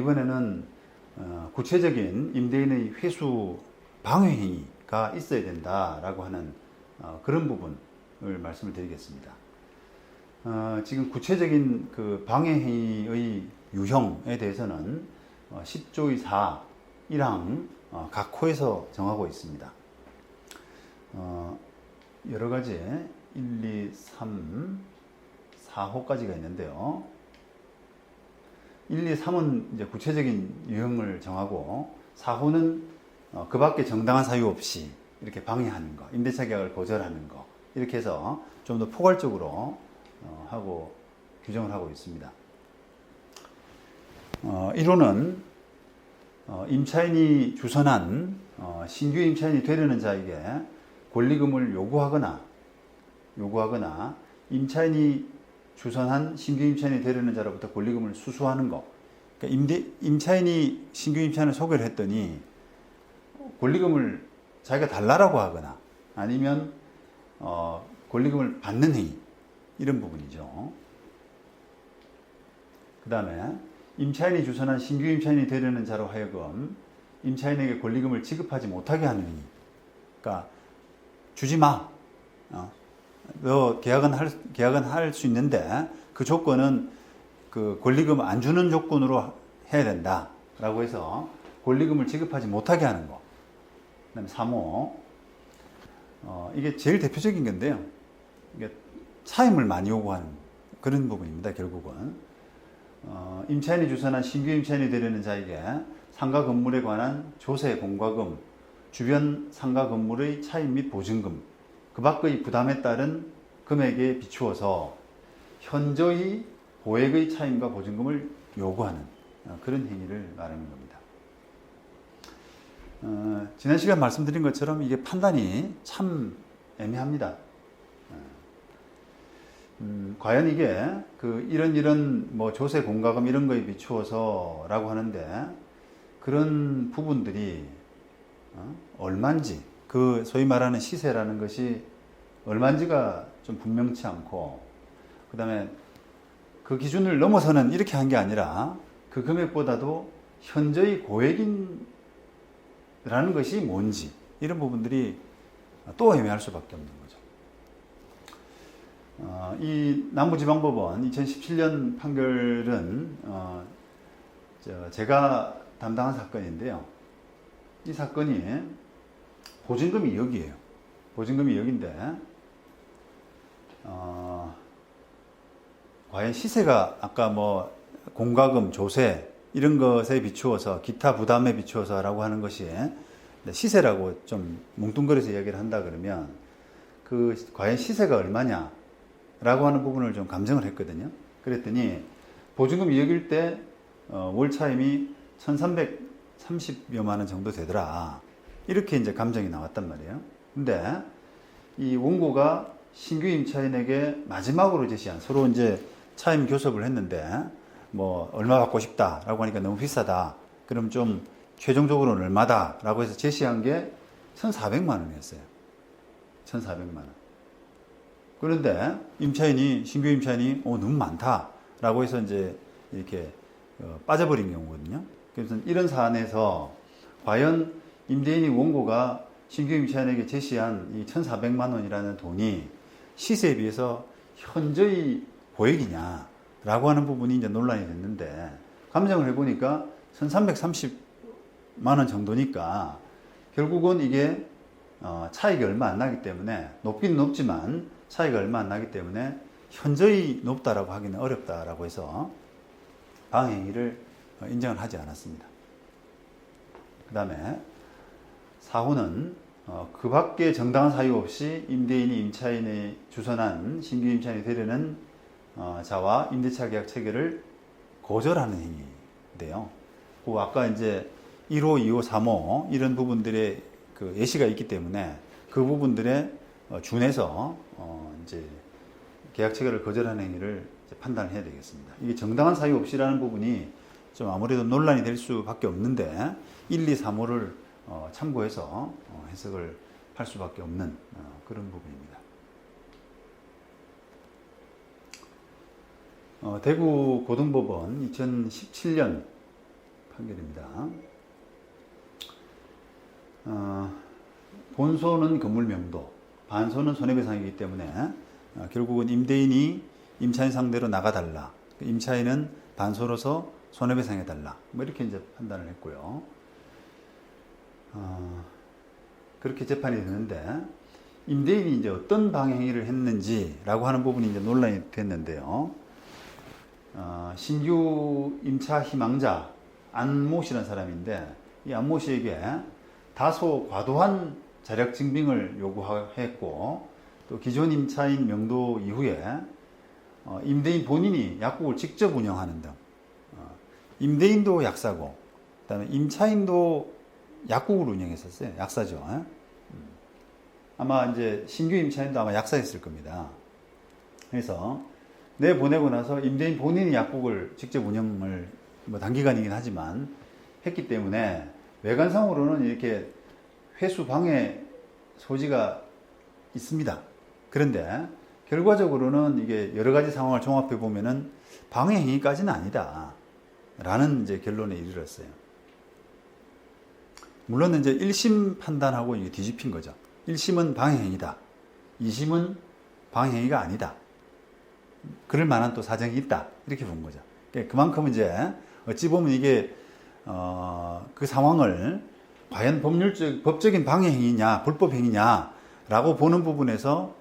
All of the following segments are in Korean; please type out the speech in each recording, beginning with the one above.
이번에는 구체적인 임대인의 회수 방해 행위가 있어야 된다라고 하는 그런 부분을 말씀을 드리겠습니다. 지금 구체적인 그 방해 행위의 유형에 대해서는 10조의 4, 1항 각 호에서 정하고 있습니다. 여러 가지 1, 2, 3, 4호까지가 있는데요. 1, 2, 3은 이제 구체적인 유형을 정하고 4호는 그 밖에 정당한 사유 없이 이렇게 방해하는 거, 임대차 계약을 거절하는 거 이렇게 해서 좀 더 포괄적으로 하고 규정을 하고 있습니다. 1호는 임차인이 주선한 신규 임차인이 되려는 자에게 권리금을 요구하거나 임차인이 주선한 신규 임차인이 되려는 자로부터 권리금을 수수하는 거. 그러니까 임차인이 신규 임차인을 소개를 했더니 권리금을 자기가 달라고 하거나 아니면 권리금을 받는 행위 이런 부분이죠. 그 다음에 임차인이 주선한 신규 임차인이 되려는 자로 하여금 임차인에게 권리금을 지급하지 못하게 하는 행위. 그러니까 주지 마. 너 계약은 할 수 있는데 그 조건은 그 권리금 안 주는 조건으로 해야 된다라고 해서 권리금을 지급하지 못하게 하는 거. 그다음에 3호. 이게 제일 대표적인 건데요. 이게 차임을 많이 요구하는 그런 부분입니다. 결국은 임차인이 주선한 신규 임차인이 되려는 자에게 상가 건물에 관한 조세 공과금, 주변 상가 건물의 차임 및 보증금, 그 밖의 부담에 따른 금액에 비추어서 현저히 고액의 차임과 보증금을 요구하는 그런 행위를 말하는 겁니다. 지난 시간 말씀드린 것처럼 이게 판단이 참 애매합니다. 과연 이게 이런 뭐 조세 공과금 이런 거에 비추어서라고 하는데 그런 부분들이 얼마인지 그 소위 말하는 시세라는 것이 얼마인지가 좀 분명치 않고 그 다음에 그 기준을 넘어서는 이렇게 한 게 아니라 그 금액보다도 현저히 고액인 라는 것이 뭔지 이런 부분들이 또 애매할 수밖에 없는 거죠. 이 남부지방법원 2017년 판결은 제가 담당한 사건인데요. 이 사건이 보증금이 2억이에요. 보증금이 2억인데 과연 시세가 아까 뭐 공과금, 조세 이런 것에 비추어서 기타 부담에 비추어서라고 하는 것이 시세라고 좀 뭉뚱그려서 이야기를 한다 그러면 과연 시세가 얼마냐 라고 하는 부분을 좀 감정을 했거든요. 그랬더니 보증금 2억일 때 월 차임이 1,330여만 원 정도 되더라. 이렇게 이제 감정이 나왔단 말이에요. 근데 이 원고가 신규 임차인에게 마지막으로 제시한 서로 이제 차임 교섭을 했는데 뭐 얼마 받고 싶다라고 하니까 너무 비싸다. 그럼 좀 최종적으로는 얼마다라고 해서 제시한 게 1,400만 원이었어요. 1,400만 원. 그런데 신규 임차인이 너무 많다라고 해서 이제 이렇게 빠져버린 경우거든요. 그래서 이런 사안에서 과연 임대인이 원고가 신규 임차인에게 제시한 이 1,400만 원이라는 돈이 시세에 비해서 현저히 고액이냐라고 하는 부분이 이제 논란이 됐는데 감정을 해보니까 1,330만 원 정도니까 결국은 이게 차익이 얼마 안 나기 때문에 높긴 높지만 차이가 얼마 안 나기 때문에 현저히 높다라고 하기는 어렵다라고 해서 방해행위를 인정을 하지 않았습니다. 그 다음에 4호는 그 밖에 정당한 사유 없이 임대인이 임차인이 주선한 신규 임차인이 되려는 자와 임대차 계약 체결을 거절하는 행위인데요. 그 아까 이제 1호, 2호, 3호 이런 부분들의 그 예시가 있기 때문에 그 부분들에 준해서 이제 계약 체결을 거절하는 행위를 판단해야 되겠습니다. 이게 정당한 사유 없이라는 부분이 좀 아무래도 논란이 될 수밖에 없는데 1, 2, 3호를 참고해서 해석을 할 수밖에 없는 그런 부분입니다. 대구 고등법원 2017년 판결입니다. 본소는 건물 명도, 반소는 손해배상이기 때문에 결국은 임대인이 임차인 상대로 나가달라. 임차인은 반소로서 손해배상해달라. 뭐 이렇게 이제 판단을 했고요. 그렇게 재판이 되는데 임대인이 이제 어떤 방해 행위를 했는지라고 하는 부분이 이제 논란이 됐는데요. 신규 임차 희망자 안모 씨라는 사람인데 이 안모 씨에게 다소 과도한 자력 증빙을 요구했고 또 기존 임차인 명도 이후에 임대인 본인이 약국을 직접 운영하는 등 임대인도 약사고 그다음에 임차인도 약국을 운영했었어요. 약사죠. 아마 이제 신규 임차인도 아마 약사였을 겁니다. 그래서 내보내고 나서 임대인 본인이 약국을 직접 운영을 뭐 단기간이긴 하지만 했기 때문에 외관상으로는 이렇게 회수 방해 소지가 있습니다. 그런데 결과적으로는 이게 여러 가지 상황을 종합해 보면은 방해 행위까지는 아니다. 라는 이제 결론에 이르렀어요. 물론 이제 1심 판단하고 이게 뒤집힌 거죠. 1심은 방해 행위다. 2심은 방해 행위가 아니다. 그럴 만한 또 사정이 있다. 이렇게 본 거죠. 그만큼 이제 어찌 보면 이게 그 상황을 과연 법적인 방해 행위냐, 불법 행위냐라고 보는 부분에서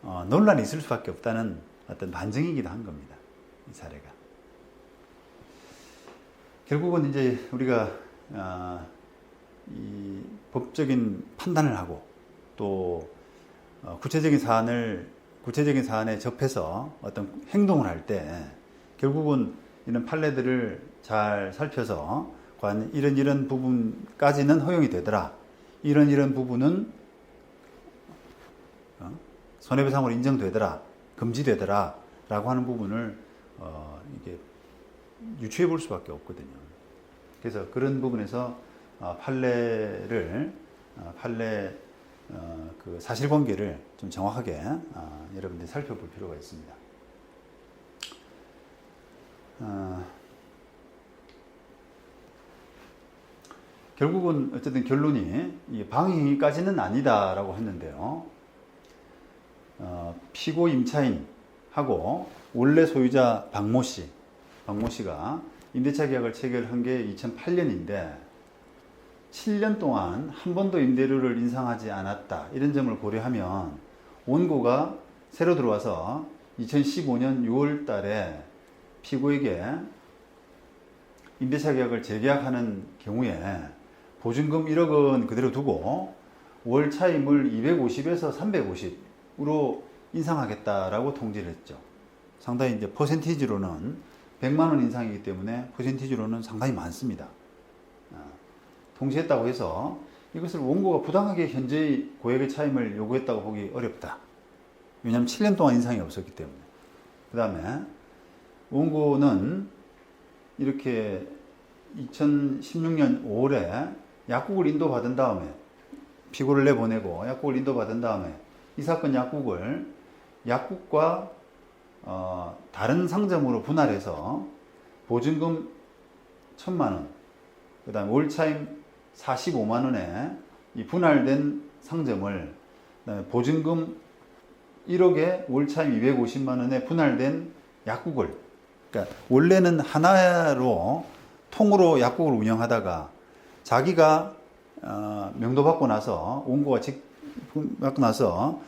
논란이 있을 수밖에 없다는 어떤 반증이기도 한 겁니다. 이 사례가. 결국은 이제 우리가 이 법적인 판단을 하고 또 구체적인 사안에 접해서 어떤 행동을 할 때 결국은 이런 판례들을 잘 살펴서 과연 이런 부분까지는 허용이 되더라. 이런 부분은 손해배상으로 인정되더라. 금지되더라. 라고 하는 부분을 이게 유추해 볼 수밖에 없거든요. 그래서 그런 부분에서 판례 그 사실관계를 좀 정확하게 여러분들이 살펴볼 필요가 있습니다. 결국은 어쨌든 결론이 이 방해행위까지는 아니다라고 했는데요. 피고 임차인하고 원래 소유자 박모 씨가 임대차 계약을 체결한 게 2008년인데 7년 동안 한 번도 임대료를 인상하지 않았다. 이런 점을 고려하면 원고가 새로 들어와서 2015년 6월 달에 피고에게 임대차 계약을 재계약하는 경우에 보증금 1억 원 그대로 두고 월 차임을 250에서 350으로 인상하겠다라고 통지를 했죠. 상당히 이제 퍼센티지로는 100만 원 인상이기 때문에 퍼센티지로는 상당히 많습니다. 통지했다고 해서 이것을 원고가 부당하게 현재의 고액의 차임을 요구했다고 보기 어렵다. 왜냐하면 7년 동안 인상이 없었기 때문에. 그 다음에 원고는 이렇게 2016년 5월에 약국을 인도받은 다음에 피고를 내보내고 약국을 인도받은 다음에 이 사건 약국과 다른 상점으로 분할해서 보증금 1,000만 원, 그 다음에 월차임 45만 원에 이 분할된 상점을 보증금 1억에 월차임 250만 원에 분할된 약국을, 그러니까 원래는 하나로 통으로 약국을 운영하다가 자기가 명도 받고 나서 원고가 받고 나서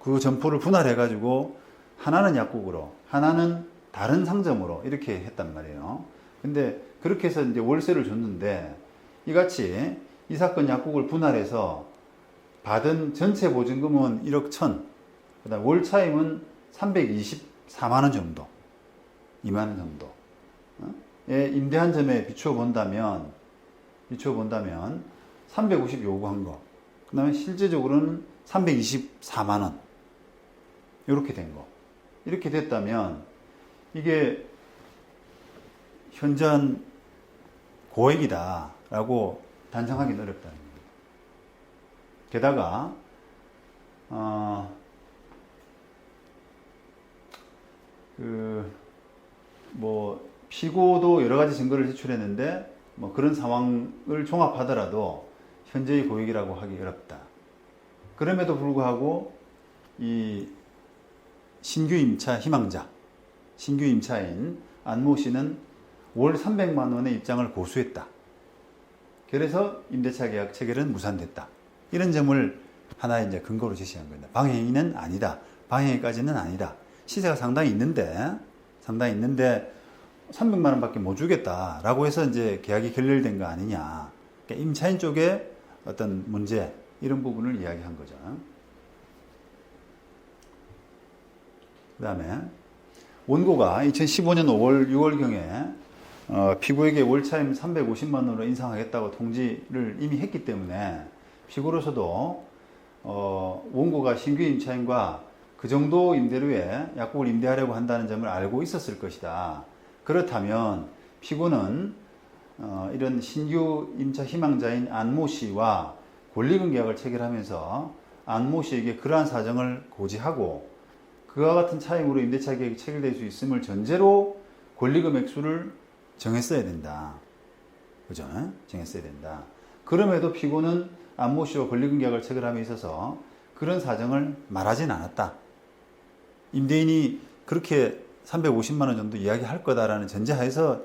그 점포를 분할해 가지고 하나는 약국으로 하나는 다른 상점으로 이렇게 했단 말이에요. 근데 그렇게 해서 이제 월세를 줬는데 이같이 이 사건 약국을 분할해서 받은 전체 보증금은 1억 1천, 그다음 월차임은 324만 원 정도, 2만 원 정도. 임대한 점에 비추어 본다면 350 요구한 거. 그다음에 실제적으로는 324만 원. 이렇게 된 거. 이렇게 됐다면 이게 현저한 고액이다라고 단정하기는 어렵다는 겁니다. 게다가 피고도 여러 가지 증거를 제출했는데 뭐 그런 상황을 종합하더라도 현재의 고액이라고 하기 어렵다. 그럼에도 불구하고 이 신규 임차 희망자, 신규 임차인 안모 씨는 월 300만 원의 입장을 고수했다. 그래서 임대차 계약 체결은 무산됐다. 이런 점을 하나의 이제 근거로 제시한 겁니다. 방해행위는 아니다. 방해까지는 아니다. 시세가 상당히 있는데 300만 원밖에 못 주겠다라고 해서 이제 계약이 결렬된 거 아니냐. 그러니까 임차인 쪽에 어떤 문제 이런 부분을 이야기한 거죠. 그 다음에 원고가 2015년 5월, 6월경에 피고에게 월차임 350만 원으로 인상하겠다고 통지를 이미 했기 때문에 피고로서도 원고가 신규 임차인과 그 정도 임대료에 약국을 임대하려고 한다는 점을 알고 있었을 것이다. 그렇다면 피고는 이런 신규 임차 희망자인 안모 씨와 권리금 계약을 체결하면서 안모 씨에게 그러한 사정을 고지하고 그와 같은 차임으로 임대차 계약이 체결될 수 있음을 전제로 권리금 액수를 정했어야 된다. 그죠? 정했어야 된다. 그럼에도 피고는 안모 씨와 권리금 계약을 체결함에 있어서 그런 사정을 말하진 않았다. 임대인이 그렇게 350만 원 정도 이야기할 거다라는 전제하에서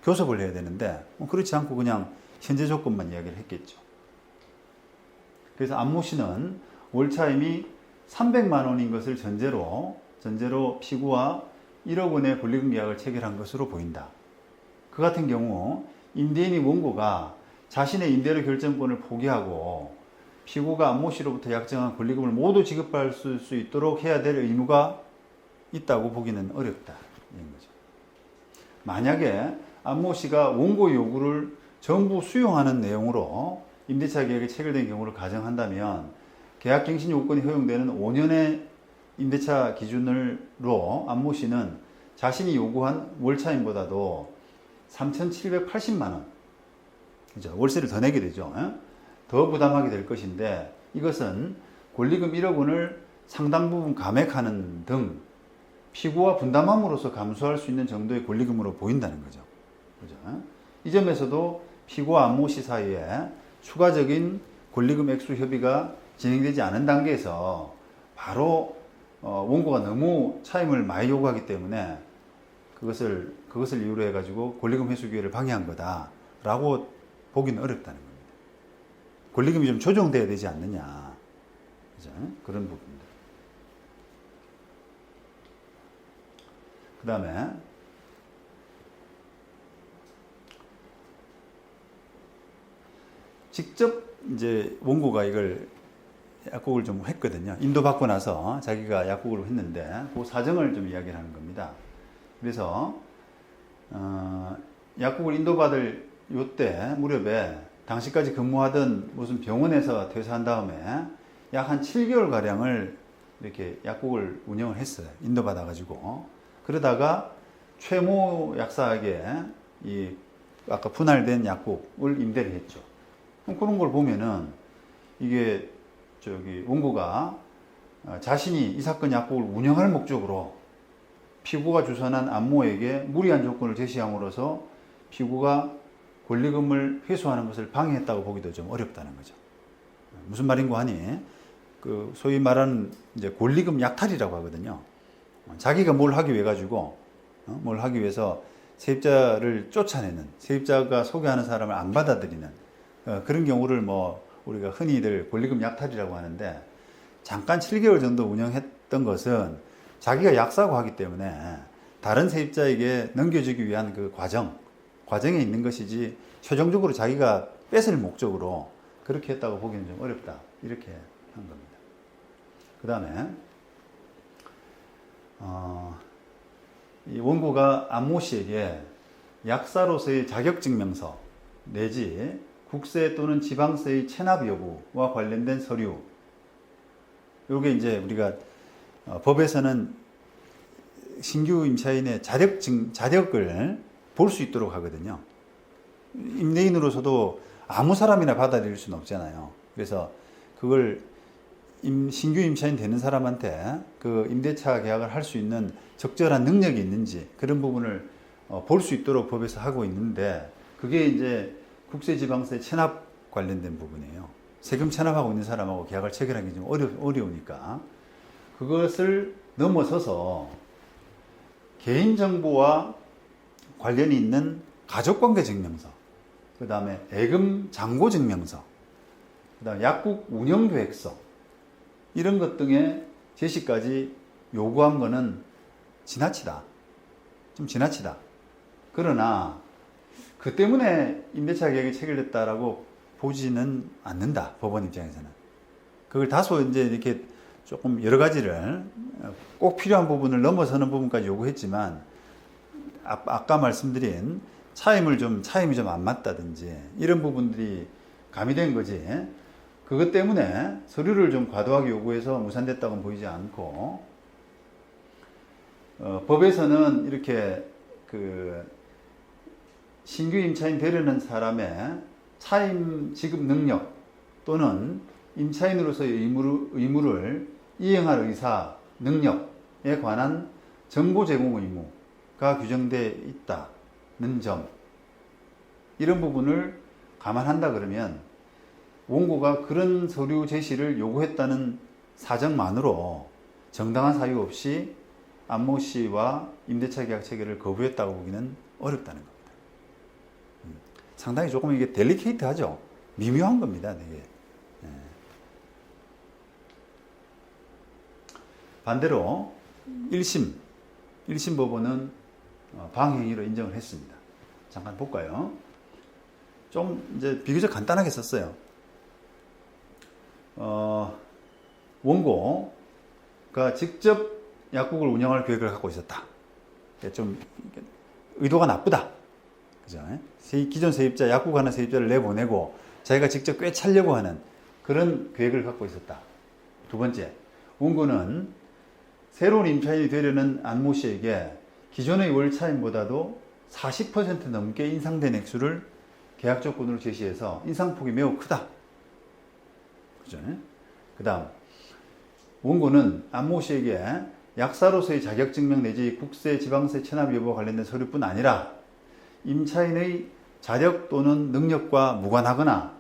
교섭을 해야 되는데 그렇지 않고 그냥 현재 조건만 이야기를 했겠죠. 그래서 안모 씨는 월차임이 300만 원인 것을 전제로 피고와 1억 원의 권리금 계약을 체결한 것으로 보인다. 그 같은 경우 임대인이 원고가 자신의 임대료 결정권을 포기하고 피고가 안모 씨로부터 약정한 권리금을 모두 지급할 수 있도록 해야 될 의무가 있다고 보기는 어렵다. 이런 거죠. 만약에 안모 씨가 원고 요구를 전부 수용하는 내용으로 임대차 계약이 체결된 경우를 가정한다면 계약갱신 요건이 허용되는 5년의 임대차 기준으로 안모 씨는 자신이 요구한 월차임보다도 3,780만 원, 그죠? 월세를 더 내게 되죠. 더 부담하게 될 것인데 이것은 권리금 1억 원을 상당 부분 감액하는 등 피고와 분담함으로써 감수할 수 있는 정도의 권리금으로 보인다는 거죠. 그죠? 이 점에서도 피고와 안모 씨 사이에 추가적인 권리금 액수 협의가 진행되지 않은 단계에서 바로 원고가 너무 차임을 많이 요구하기 때문에 그것을 이유로 해가지고 권리금 회수 기회를 방해한 거다라고 보기는 어렵다는 겁니다. 권리금이 좀 조정돼야 되지 않느냐. 그죠? 그런 부분입니다. 그 다음에 직접 이제 원고가 이걸 약국을 좀 했거든요. 인도받고 나서 자기가 약국을 했는데 그 사정을 좀 이야기를 하는 겁니다. 그래서 약국을 인도받을 요때 무렵에 당시까지 근무하던 무슨 병원에서 퇴사한 다음에 약 한 7개월 가량을 이렇게 약국을 운영을 했어요. 인도받아가지고. 그러다가 최모 약사에게 이 아까 분할된 약국을 임대를 했죠. 그런 걸 보면은 이게 원고가 자신이 이 사건 약국을 운영할 목적으로 피고가 주선한 안모에게 무리한 조건을 제시함으로써 피고가 권리금을 회수하는 것을 방해했다고 보기도 좀 어렵다는 거죠. 무슨 말인고 하니 그 소위 말하는 이제 권리금 약탈이라고 하거든요. 자기가 뭘 하기 위해 가지고 뭘 하기 위해서 세입자를 쫓아내는, 세입자가 소개하는 사람을 안 받아들이는 그런 경우를 뭐 우리가 흔히들 권리금 약탈이라고 하는데 잠깐 7개월 정도 운영했던 것은 자기가 약사고 하기 때문에 다른 세입자에게 넘겨주기 위한 그 과정에 있는 것이지 최종적으로 자기가 뺏을 목적으로 그렇게 했다고 보기는 좀 어렵다. 이렇게 한 겁니다. 그 다음에 이 원고가 안모 씨에게 약사로서의 자격증명서 내지 국세 또는 지방세의 체납 여부와 관련된 서류, 요게 이제 우리가 법에서는 신규 임차인의 자격을 볼 수 있도록 하거든요. 임대인으로서도 아무 사람이나 받아들일 수는 없잖아요. 그래서 그걸 신규 임차인 되는 사람한테 그 임대차 계약을 할 수 있는 적절한 능력이 있는지 그런 부분을 볼 수 있도록 법에서 하고 있는데 그게 이제 국세지방세 체납 관련된 부분이에요. 세금 체납하고 있는 사람하고 계약을 체결하기 좀 어려우니까 그것을 넘어서서 개인정보와 관련이 있는 가족관계증명서, 그 다음에 예금 잔고증명서, 그 다음에 약국 운영계획서 이런 것 등의 제시까지 요구한 거는 지나치다. 좀 지나치다. 그러나 그 때문에 임대차 계약이 체결됐다라고 보지는 않는다. 법원 입장에서는. 그걸 다소 이제 이렇게 조금 여러 가지를 꼭 필요한 부분을 넘어서는 부분까지 요구했지만 아까 말씀드린 차임이 좀 안 맞다든지 이런 부분들이 가미된 거지. 그것 때문에 서류를 좀 과도하게 요구해서 무산됐다고는 보이지 않고 법에서는 이렇게 그 신규 임차인 되려는 사람의 차임 지급 능력 또는 임차인으로서의 의무를 이행할 의사, 능력에 관한 정보 제공 의무가 규정되어 있다는 점, 이런 부분을 감안한다 그러면 원고가 그런 서류 제시를 요구했다는 사정만으로 정당한 사유 없이 안모 씨와 임대차 계약 체결을 거부했다고 보기는 어렵다는 겁니다. 상당히 조금 이게 델리케이트하죠. 미묘한 겁니다, 되게. 반대로 1심 법원은 방행위로 인정을 했습니다. 잠깐 볼까요? 좀 이제 비교적 간단하게 썼어요. 원고가 직접 약국을 운영할 계획을 갖고 있었다. 좀 의도가 나쁘다. 그죠? 기존 세입자, 약국 하는 세입자를 내보내고 자기가 직접 꿰차려고 하는 그런 계획을 갖고 있었다. 두 번째, 원고는 새로운 임차인이 되려는 안모 씨에게 기존의 월차임보다도 40% 넘게 인상된 액수를 계약 조건으로 제시해서 인상폭이 매우 크다. 그죠? 그 다음, 원고는 안모 씨에게 약사로서의 자격증명 내지 국세, 지방세 체납 여부와 관련된 서류뿐 아니라 임차인의 자력 또는 능력과 무관하거나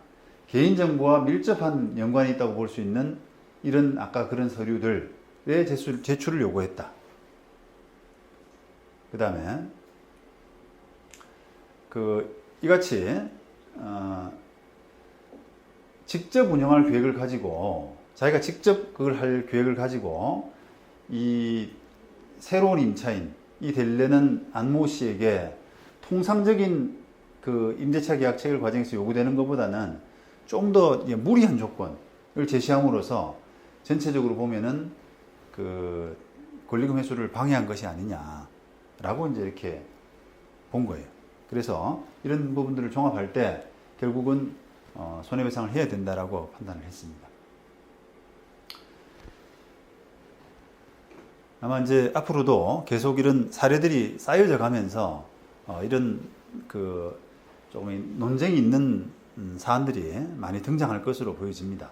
개인정보와 밀접한 연관이 있다고 볼 수 있는 이런 아까 그런 서류들의 제출을 요구했다. 그 다음에 이같이 직접 운영할 계획을 가지고 자기가 직접 그걸 할 계획을 가지고 이 새로운 임차인이 되려는 안모 씨에게 통상적인 그 임대차 계약 체결 과정에서 요구되는 것보다는 좀 더 무리한 조건을 제시함으로써 전체적으로 보면은 그 권리금 회수를 방해한 것이 아니냐라고 이제 이렇게 본 거예요. 그래서 이런 부분들을 종합할 때 결국은 손해배상을 해야 된다라고 판단을 했습니다. 아마 이제 앞으로도 계속 이런 사례들이 쌓여져 가면서 이런 그 조금 논쟁이 있는 사안들이 많이 등장할 것으로 보여집니다.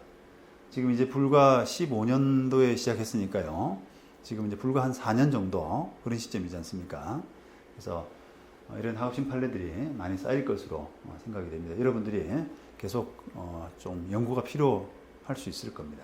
지금 이제 불과 15년도에 시작했으니까요. 지금 이제 불과 한 4년 정도 그런 시점이지 않습니까? 그래서 이런 하급심 판례들이 많이 쌓일 것으로 생각이 됩니다. 여러분들이 계속 좀 연구가 필요할 수 있을 겁니다.